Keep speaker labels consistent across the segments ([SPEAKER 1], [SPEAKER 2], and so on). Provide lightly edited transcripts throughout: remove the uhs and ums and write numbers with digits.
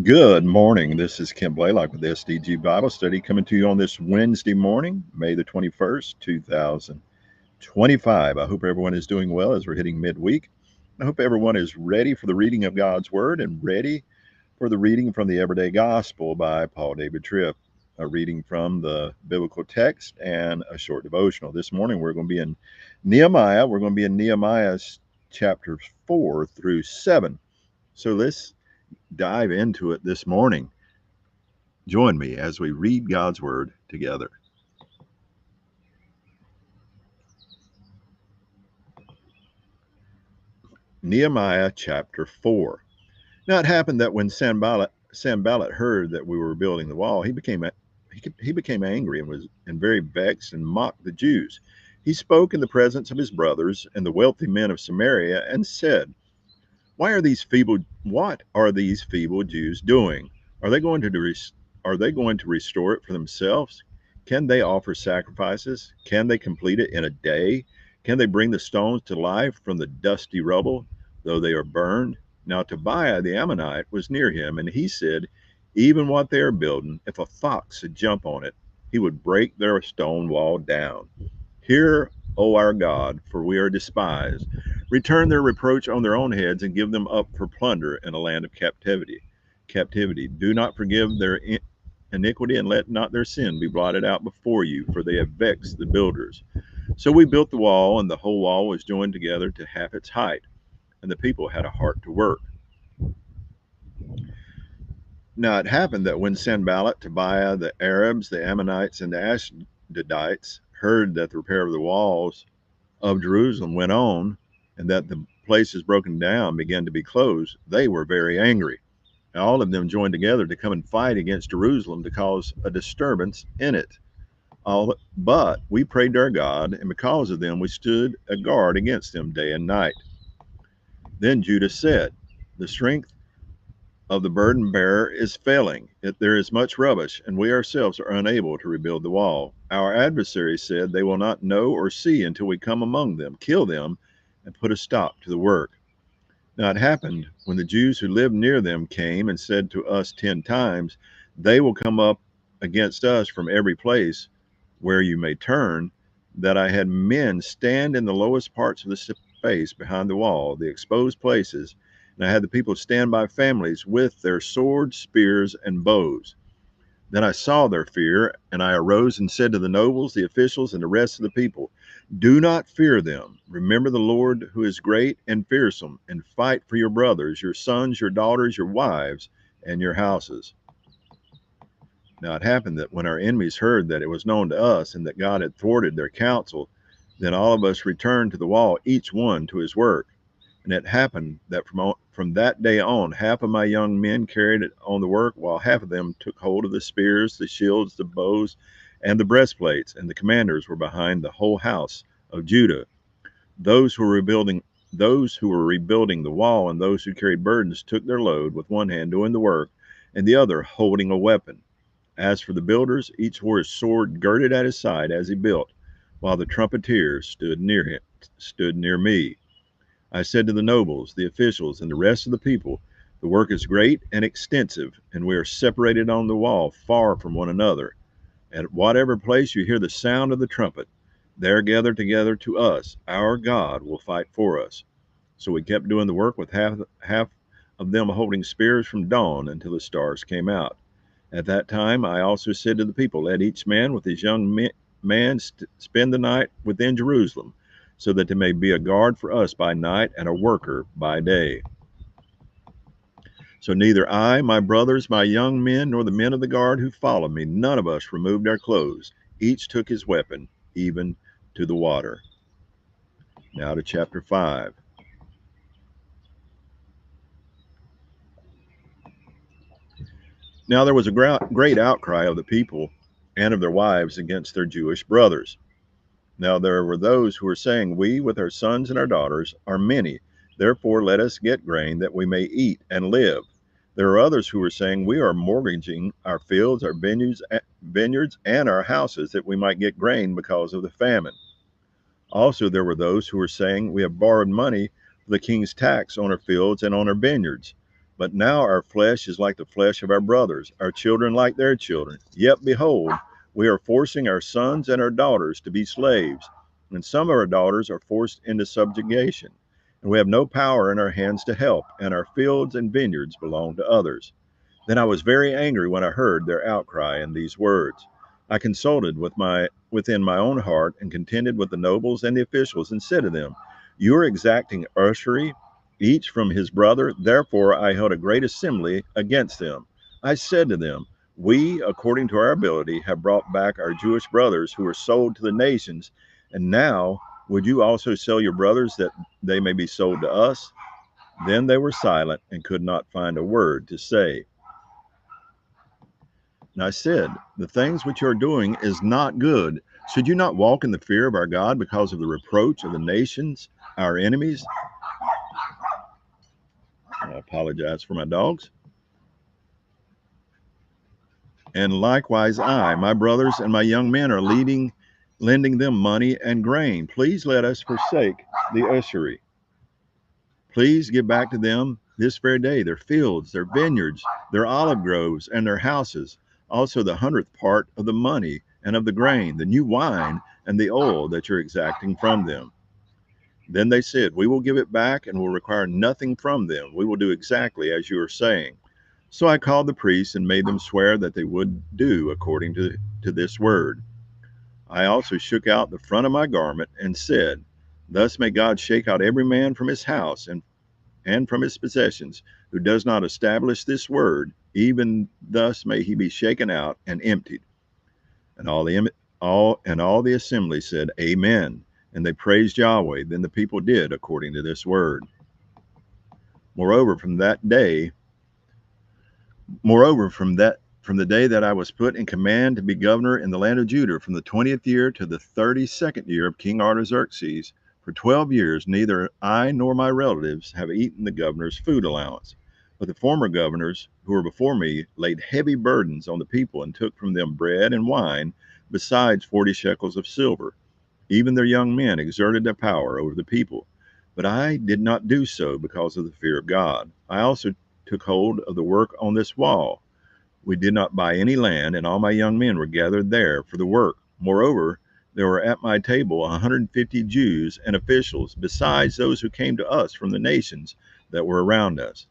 [SPEAKER 1] Good morning. This is Kim Blaylock with the SDG Bible Study coming to you on this Wednesday morning, May the 21st, 2025. I hope everyone is doing well as we're hitting midweek. I hope everyone is ready for the reading of God's Word and ready for the reading from the Everyday Gospel by Paul David Tripp, a reading from the biblical text and a short devotional. This morning we're going to be in Nehemiah. We're going to be in Nehemiah's chapters 4 through 7. So let's dive into it this morning. Join me as we read God's Word together. Nehemiah chapter 4. Now it happened that when Sanballat heard that we were building the wall, he became angry and very vexed and mocked the Jews. He spoke in the presence of his brothers and the wealthy men of Samaria and said, What are these feeble Jews doing? Are they going to restore it for themselves? Can they offer sacrifices? Can they complete it in a day? Can they bring the stones to life from the dusty rubble, though they are burned? Now Tobiah the Ammonite was near him, and he said, Even what they are building, if a fox should jump on it, he would break their stone wall down. Hear, O our God, for we are despised. Return their reproach on their own heads and give them up for plunder in a land of captivity. Do not forgive their iniquity, and let not their sin be blotted out before you, for they have vexed the builders. So we built the wall, and the whole wall was joined together to half its height, and the people had a heart to work. Now it happened that when Sanballat, Tobiah, the Arabs, the Ammonites, and the Ashdodites heard that the repair of the walls of Jerusalem went on, and that the places broken down began to be closed, they were very angry. And all of them joined together to come and fight against Jerusalem to cause a disturbance in it. But we prayed to our God, and because of them we stood a guard against them day and night. Then Judah said, The strength of the burden bearer is failing. There is much rubbish, and we ourselves are unable to rebuild the wall. Our adversaries said, They will not know or see until we come among them, kill them, and put a stop to the work. Now it happened when the Jews who lived near them came and said to us 10 times, They will come up against us from every place where you may turn, that I had men stand in the lowest parts of the space behind the wall, the exposed places, and I had the people stand by families with their swords, spears, and bows. Then I saw their fear, and I arose and said to the nobles, the officials, and the rest of the people, Do not fear them. Remember the Lord who is great and fearsome, and fight for your brothers, your sons, your daughters, your wives, and your houses. Now it happened that when our enemies heard that it was known to us and that God had thwarted their counsel, then all of us returned to the wall, each one to his work. And it happened that from that day on, half of my young men carried on the work, while half of them took hold of the spears, the shields, the bows, and the breastplates, and the commanders were behind the whole house of Judah. Those who were rebuilding the wall and those who carried burdens took their load with one hand doing the work and the other holding a weapon. As for the builders, each wore his sword girded at his side as he built, while the trumpeters stood near me. I said to the nobles, the officials, and the rest of the people, The work is great and extensive, and we are separated on the wall far from one another. At whatever place you hear the sound of the trumpet, there gather together to us. Our God will fight for us. So we kept doing the work with half of them holding spears from dawn until the stars came out. At that time I also said to the people, Let each man with his young man spend the night within Jerusalem, so that there may be a guard for us by night and a worker by day. So neither I, my brothers, my young men, nor the men of the guard who followed me, none of us removed our clothes. Each took his weapon, even to the water. Now to chapter 5. Now there was a great outcry of the people and of their wives against their Jewish brothers. Now there were those who were saying, We, with our sons and our daughters, are many. Therefore let us get grain that we may eat and live. There are others who were saying, We are mortgaging our fields, our vineyards, and our houses, that we might get grain because of the famine. Also there were those who were saying, We have borrowed money for the king's tax on our fields and on our vineyards. But now our flesh is like the flesh of our brothers, our children like their children. Yet behold, we are forcing our sons and our daughters to be slaves, and some of our daughters are forced into subjugation. And we have no power in our hands to help, and our fields and vineyards belong to others. Then I was very angry when I heard their outcry and these words. I consulted within my own heart and contended with the nobles and the officials and said to them, "You are exacting usury, each from his brother." Therefore I held a great assembly against them. I said to them, "We, according to our ability, have brought back our Jewish brothers who were sold to the nations, and now would you also sell your brothers that they may be sold to us?" Then they were silent and could not find a word to say. And I said, "The things which you are doing is not good. Should you not walk in the fear of our God because of the reproach of the nations, our enemies?" I apologize for my dogs. "And likewise I, my brothers and my young men are lending them money and grain. Please let us forsake the usury. Please give back to them this very day their fields, their vineyards, their olive groves, and their houses, also the 100th part of the money and of the grain, the new wine, and the oil that you're exacting from them." Then they said, "We will give it back and will require nothing from them. We will do exactly as you are saying." So I called the priests and made them swear that they would do according to this word. I also shook out the front of my garment and said, "Thus may God shake out every man from his house and from his possessions, who does not establish this word, even thus may he be shaken out and emptied." And all the assembly said, "Amen." And they praised Yahweh. Then the people did according to this word. Moreover, from the day that I was put in command to be governor in the land of Judah, from the 20th year to the 32nd year of King Artaxerxes, for 12 years, neither I nor my relatives have eaten the governor's food allowance. But the former governors who were before me laid heavy burdens on the people and took from them bread and wine, besides 40 shekels of silver. Even their young men exerted their power over the people. But I did not do so because of the fear of God. I also took hold of the work on this wall. We did not buy any land, and all my young men were gathered there for the work. Moreover, there were at my table 150 Jews and officials, besides those who came to us from the nations that were around us.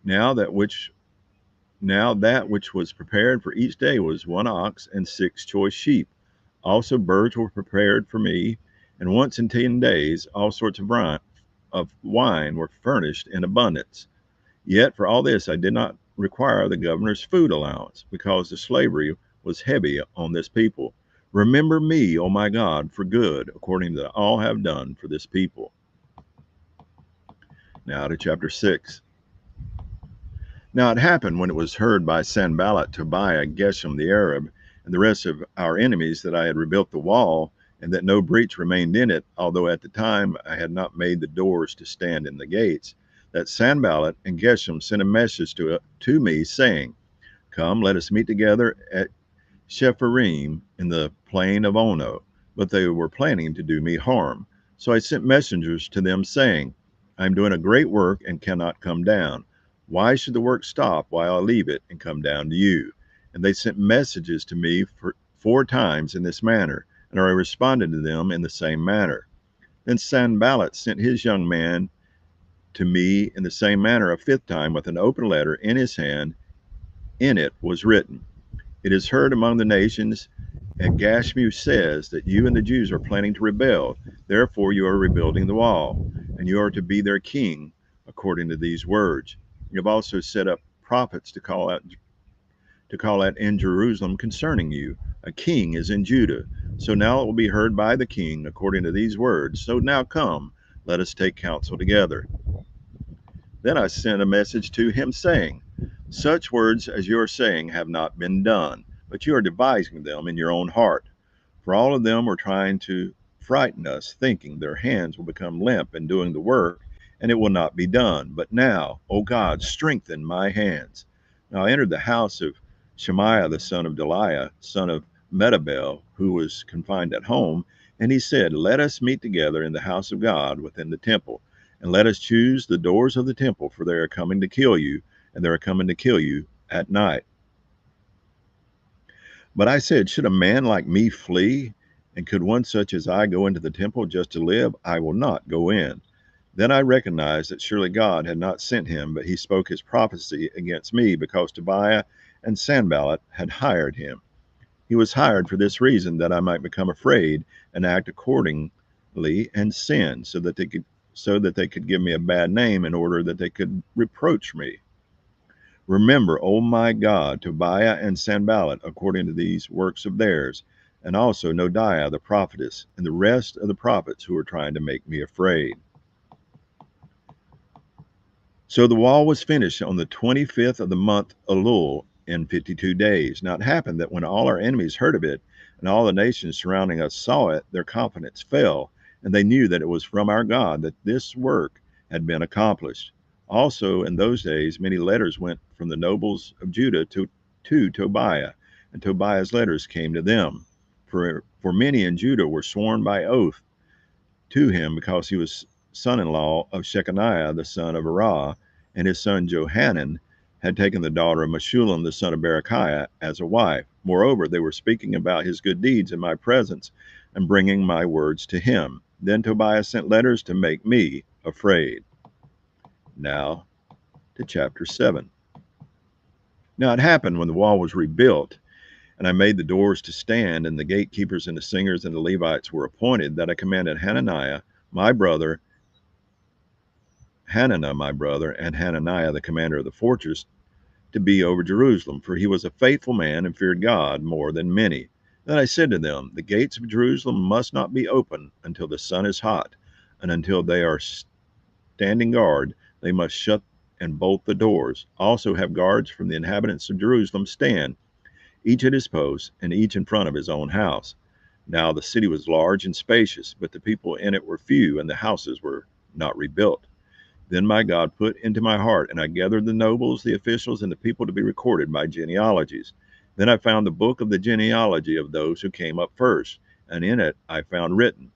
[SPEAKER 1] Now that which was prepared for each day was 1 ox and 6 choice sheep. Also birds were prepared for me, and once in 10 days all sorts of wine were furnished in abundance. Yet for all this I did not require the governor's food allowance, because the slavery was heavy on this people. Remember me, O my God, for good, according to all I have done for this people. Now to chapter 6. Now it happened when it was heard by Sanballat, Tobiah, Geshem the Arab, and the rest of our enemies that I had rebuilt the wall, and that no breach remained in it, although at the time I had not made the doors to stand in the gates, that Sanballat and Geshem sent a message to me, saying, "Come, let us meet together at Shepharim in the plain of Ono." But they were planning to do me harm. So I sent messengers to them, saying, "I am doing a great work and cannot come down. Why should the work stop while I leave it and come down to you?" And they sent messages to me 4 times in this manner, and I responded to them in the same manner. Then Sanballat sent his young man to me in the same manner a 5th time with an open letter in his hand. In it was written, "It is heard among the nations, and Gashmu says that you and the Jews are planning to rebel. Therefore you are rebuilding the wall, and you are to be their king according to these words. You have also set up prophets to call out in Jerusalem concerning you. A king is in Judah. So now it will be heard by the king according to these words. So now come, let us take counsel together." Then I sent a message to him, saying, "Such words as you are saying have not been done, but you are devising them in your own heart. For all of them were trying to frighten us, thinking their hands will become limp in doing the work, and it will not be done. But now, O God, strengthen my hands." Now I entered the house of Shemaiah the son of Delaiah, son of Metabel, who was confined at home, and he said, "Let us meet together in the house of God within the temple." and let us choose the doors of the temple, for they are coming to kill you, and they are coming to kill you at night. But I said, should a man like me flee? And could one such as I go into the temple just to live? I will not go in. Then I recognized that surely God had not sent him, but he spoke his prophecy against me, because Tobiah and Sanballat had hired him. He was hired for this reason, that I might become afraid and act accordingly and sin, so that they could give me a bad name, in order that they could reproach me. Remember, O my God, Tobiah and Sanballat, according to these works of theirs, and also Noadiah the prophetess, and the rest of the prophets who are trying to make me afraid. So the wall was finished on the 25th of the month Elul in 52 days. Now it happened that when all our enemies heard of it, and all the nations surrounding us saw it, their confidence fell, and they knew that it was from our God that this work had been accomplished. Also in those days many letters went from the nobles of Judah to Tobiah, and Tobiah's letters came to them. For many in Judah were sworn by oath to him, because he was son-in-law of Shechaniah the son of Arah, and his son Johanan had taken the daughter of Meshullam the son of Berechiah as a wife. Moreover, they were speaking about his good deeds in my presence, and bringing my words to him. Then Tobiah sent letters to make me afraid. Now to chapter 7. Now it happened, when the wall was rebuilt, and I made the doors to stand, and the gatekeepers and the singers and the Levites were appointed, that I commanded Hananiah my brother, and Hananiah the commander of the fortress, to be over Jerusalem, for he was a faithful man and feared God more than many. Then I said to them, the gates of Jerusalem must not be open until the sun is hot, and until they are standing guard, they must shut and bolt the doors. Also have guards from the inhabitants of Jerusalem stand, each at his post, and each in front of his own house. Now the city was large and spacious, but the people in it were few, and the houses were not rebuilt. Then my God put into my heart, and I gathered the nobles, the officials, and the people to be recorded by genealogies. Then I found the book of the genealogy of those who came up first, and in it I found written,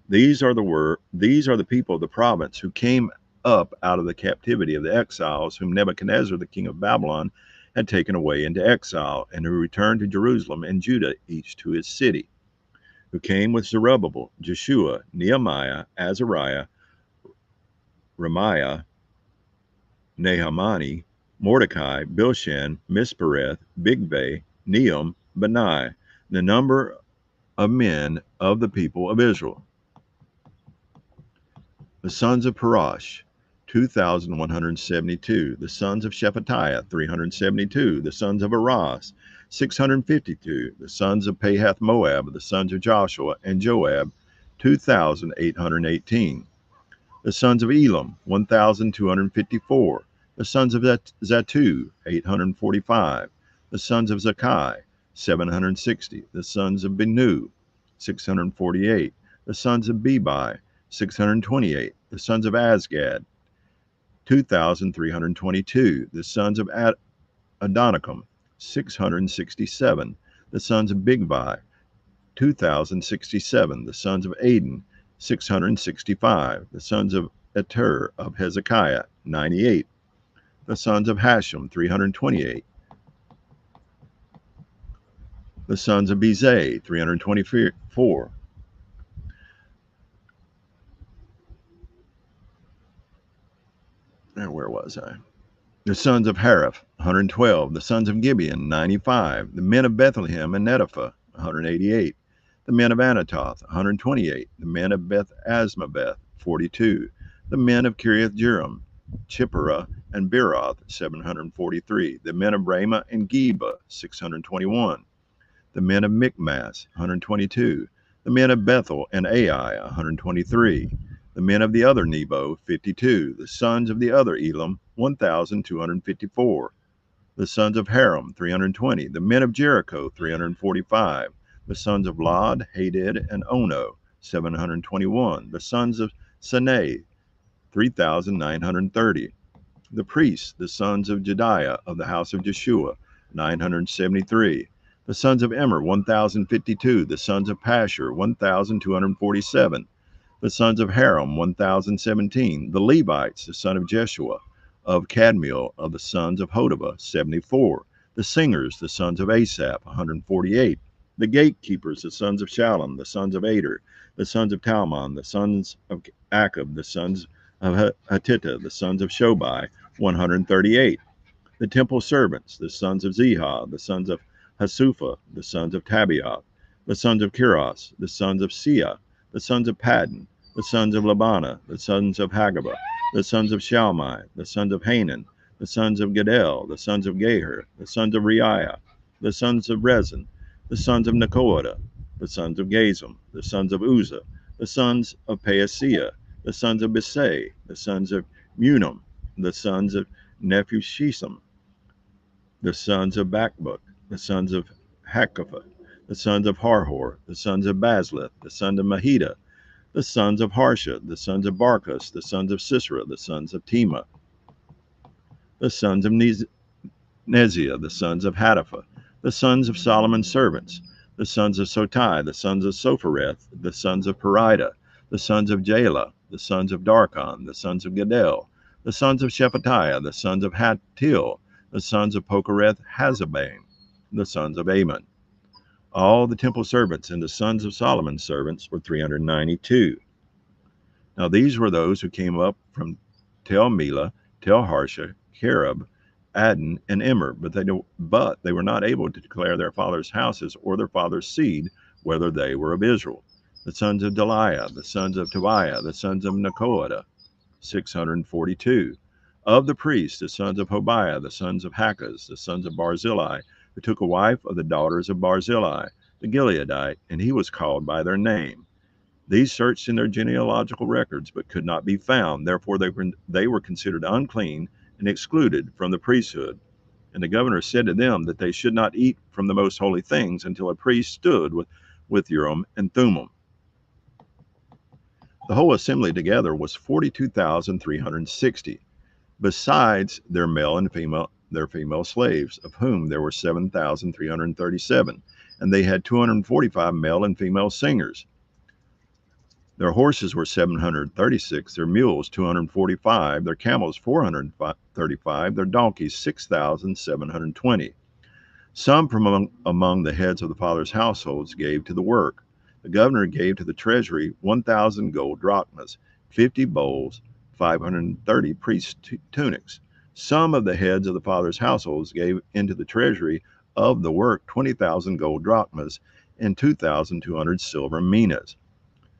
[SPEAKER 1] these are the people of the province who came up out of the captivity of the exiles, whom Nebuchadnezzar the king of Babylon had taken away into exile, and who returned to Jerusalem and Judah, each to his city, who came with Zerubbabel, Jeshua, Nehemiah, Azariah, Ramiah, Nahamani, Mordecai, Bilshan, Mispereth, Bigvai, Nehum, Benai, the number of men of the people of Israel. The sons of Parash, 2,172. The sons of Shephatiah, 372. The sons of Aras, 652. The sons of Pahath Moab, the sons of Joshua and Joab, 2,818. The sons of Elam, 1,254. The sons of Zatu, 845. The sons of Zakai, 760. The sons of Benu, 648. The sons of Bebai, 628. The sons of Azgad, 2,322. The sons of Adonicum, 667. The sons of Bigvai, 2,067. The sons of Aden, 665. The sons of Eter of Hezekiah, 98. The sons of Hashem, 328. The sons of Bezai, 324. Where was I? The sons of Hariph, 112. The sons of Gibeon, 95. The men of Bethlehem and Netopha, 188. The men of Anatoth, 128. The men of Beth Asmaveth, 42. The men of Kiriath Jearim, Chipperah, and Beeroth, 743. The men of Ramah and Geba, 621. The men of Michmas, 122. The men of Bethel and Ai, 123. The men of the other Nebo, 52. The sons of the other Elam, 1,254. The sons of Haram, 320. The men of Jericho, 345. The sons of Lod, Hadid, and Ono, 721. The sons of Sanei, 3,930. The priests, the sons of Jediah of the house of Jeshua, 973. The sons of Immer, 1,052. The sons of Pashur, 1,247. The sons of Haram, 1,017. The Levites, the son of Jeshua, of Kadmiel, of the sons of Hodavah, 74. The singers, the sons of Asaph, 148. The gatekeepers, the sons of Shallum, the sons of Ader, the sons of Talmon, the sons of Akab, the sons of Hatita, the sons of Shobai, 138. The temple servants, the sons of Zihah, the sons of Hasupha, the sons of Tabiath, the sons of Kiros, the sons of Sia, the sons of Paddan, the sons of Labana, the sons of Hagabah, the sons of Shalmai, the sons of Hanan, the sons of Gedel, the sons of Geher, the sons of Reiah, the sons of Rezin, the sons of Nekoiah, the sons of Gazam, the sons of Uzzah, the sons of Paasiah, the sons of Bisai, the sons of Munam, the sons of Nephushisam, the sons of Bakbuk, the sons of Hakapha, the sons of Harhor, the sons of Bazlith, the sons of Mahida, the sons of Harsha, the sons of Barkus, the sons of Sisera, the sons of Tema, the sons of Neziah, the sons of Hatapha, the sons of Solomon's servants, the sons of Sotai, the sons of Sophereth, the sons of Perida, the sons of Jaela, the sons of Darkon, the sons of Gedel, the sons of Shephatiah, the sons of Hattil, the sons of Pokereth Hazzabaim, the sons of Ammon. All the temple servants and the sons of Solomon's servants were 392. Now these were those who came up from Tel Melah, Tel Harsha, Kerub, Adon, and Immer, but they were not able to declare their fathers' houses or their fathers' seed, whether they were of Israel. The sons of Deliah, the sons of Tobiah, the sons of Nekoiah, 642. Of the priests, the sons of Hobiah, the sons of Hakkaz, the sons of Barzillai, who took a wife of the daughters of Barzillai, the Gileadite, and he was called by their name. These searched in their genealogical records, but could not be found. Therefore they were considered unclean and excluded from the priesthood. And the governor said to them that they should not eat from the most holy things until a priest stood with Urim and Thummim. The whole assembly together was 42,360, besides their female slaves, of whom there were 7,337, and they had 245 male and female singers. Their horses were 736, their mules 245, their camels 435, their donkeys 6,720. Some from among the heads of the fathers' households gave to the work. The governor gave to the treasury 1,000 gold drachmas, 50 bowls, 530 priest tunics. Some of the heads of the fathers' households gave into the treasury of the work 20,000 gold drachmas and 2,200 silver minas.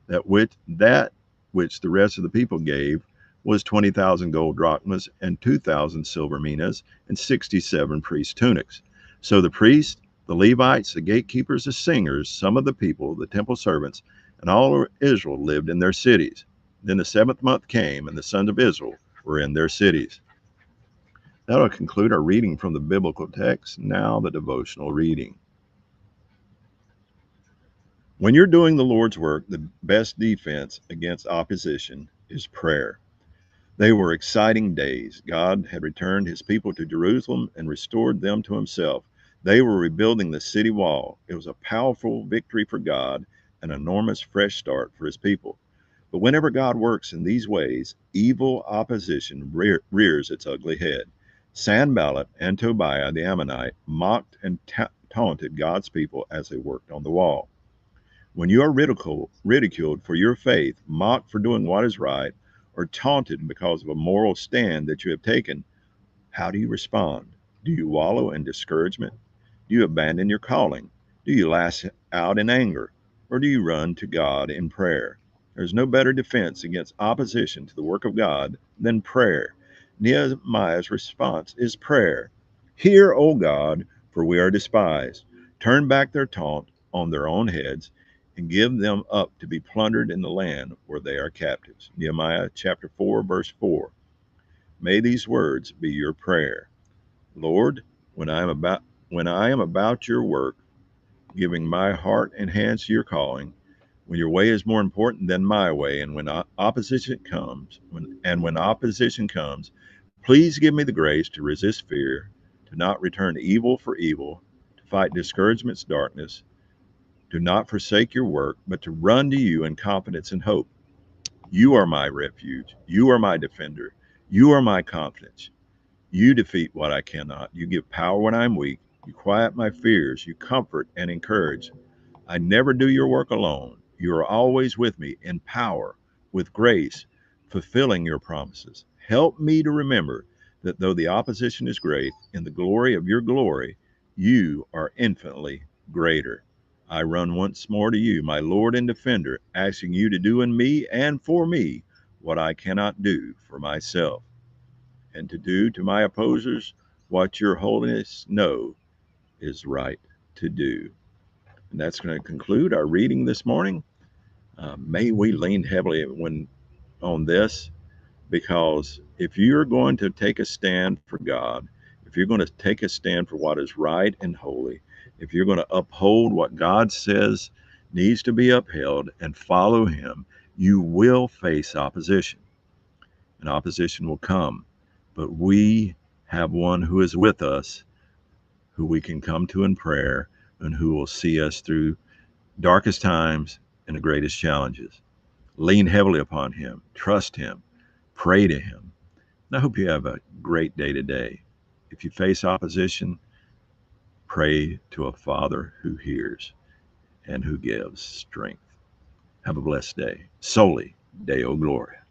[SPEAKER 1] That which the rest of the people gave was 20,000 gold drachmas and 2,000 silver minas and 67 priest tunics. So the priests, the Levites, the gatekeepers, the singers, some of the people, the temple servants, and all Israel lived in their cities. Then the 7th month came, and the sons of Israel were in their cities. That will conclude our reading from the biblical text. Now the devotional reading. When you're doing the Lord's work, the best defense against opposition is prayer. They were exciting days. God had returned his people to Jerusalem and restored them to himself. They were rebuilding the city wall. It was a powerful victory for God, an enormous fresh start for his people. But whenever God works in these ways, evil opposition rears its ugly head. Sanballat and Tobiah the Ammonite mocked and taunted God's people as they worked on the wall. When you are ridiculed for your faith, mocked for doing what is right, or taunted because of a moral stand that you have taken, how do you respond? Do you wallow in discouragement? Do you abandon your calling? Do you lash out in anger? Or do you run to God in prayer? There's no better defense against opposition to the work of God than prayer. Nehemiah's response is prayer. Hear, O God, for we are despised. Turn back their taunt on their own heads, and give them up to be plundered in the land where they are captives. Nehemiah chapter 4, verse 4. May these words be your prayer. Lord, when I am about your work, giving my heart and hands to your calling, when your way is more important than my way, and when opposition comes, please give me the grace to resist fear, to not return evil for evil, to fight discouragement's darkness, to not forsake your work, but to run to you in confidence and hope. You are my refuge. You are my defender. You are my confidence. You defeat what I cannot. You give power when I'm weak. You quiet my fears. You comfort and encourage. I never do your work alone. You are always with me in power, with grace, fulfilling your promises. Help me to remember that though the opposition is great, in the glory of your glory, you are infinitely greater. I run once more to you, my Lord and Defender, asking you to do in me and for me what I cannot do for myself, and to do to my opposers what your holiness know is right to do. And that's going to conclude our reading this morning. May we lean heavily on this, because if you're going to take a stand for God, if you're going to take a stand for what is right and holy, if you're going to uphold what God says needs to be upheld and follow Him, you will face opposition. And opposition will come. But we have one who is with us, who we can come to in prayer, and who will see us through darkest times and the greatest challenges. Lean heavily upon Him, trust Him, pray to Him. And I hope you have a great day today. If you face opposition, pray to a Father who hears and who gives strength. Have a blessed day. Soli Deo Gloria.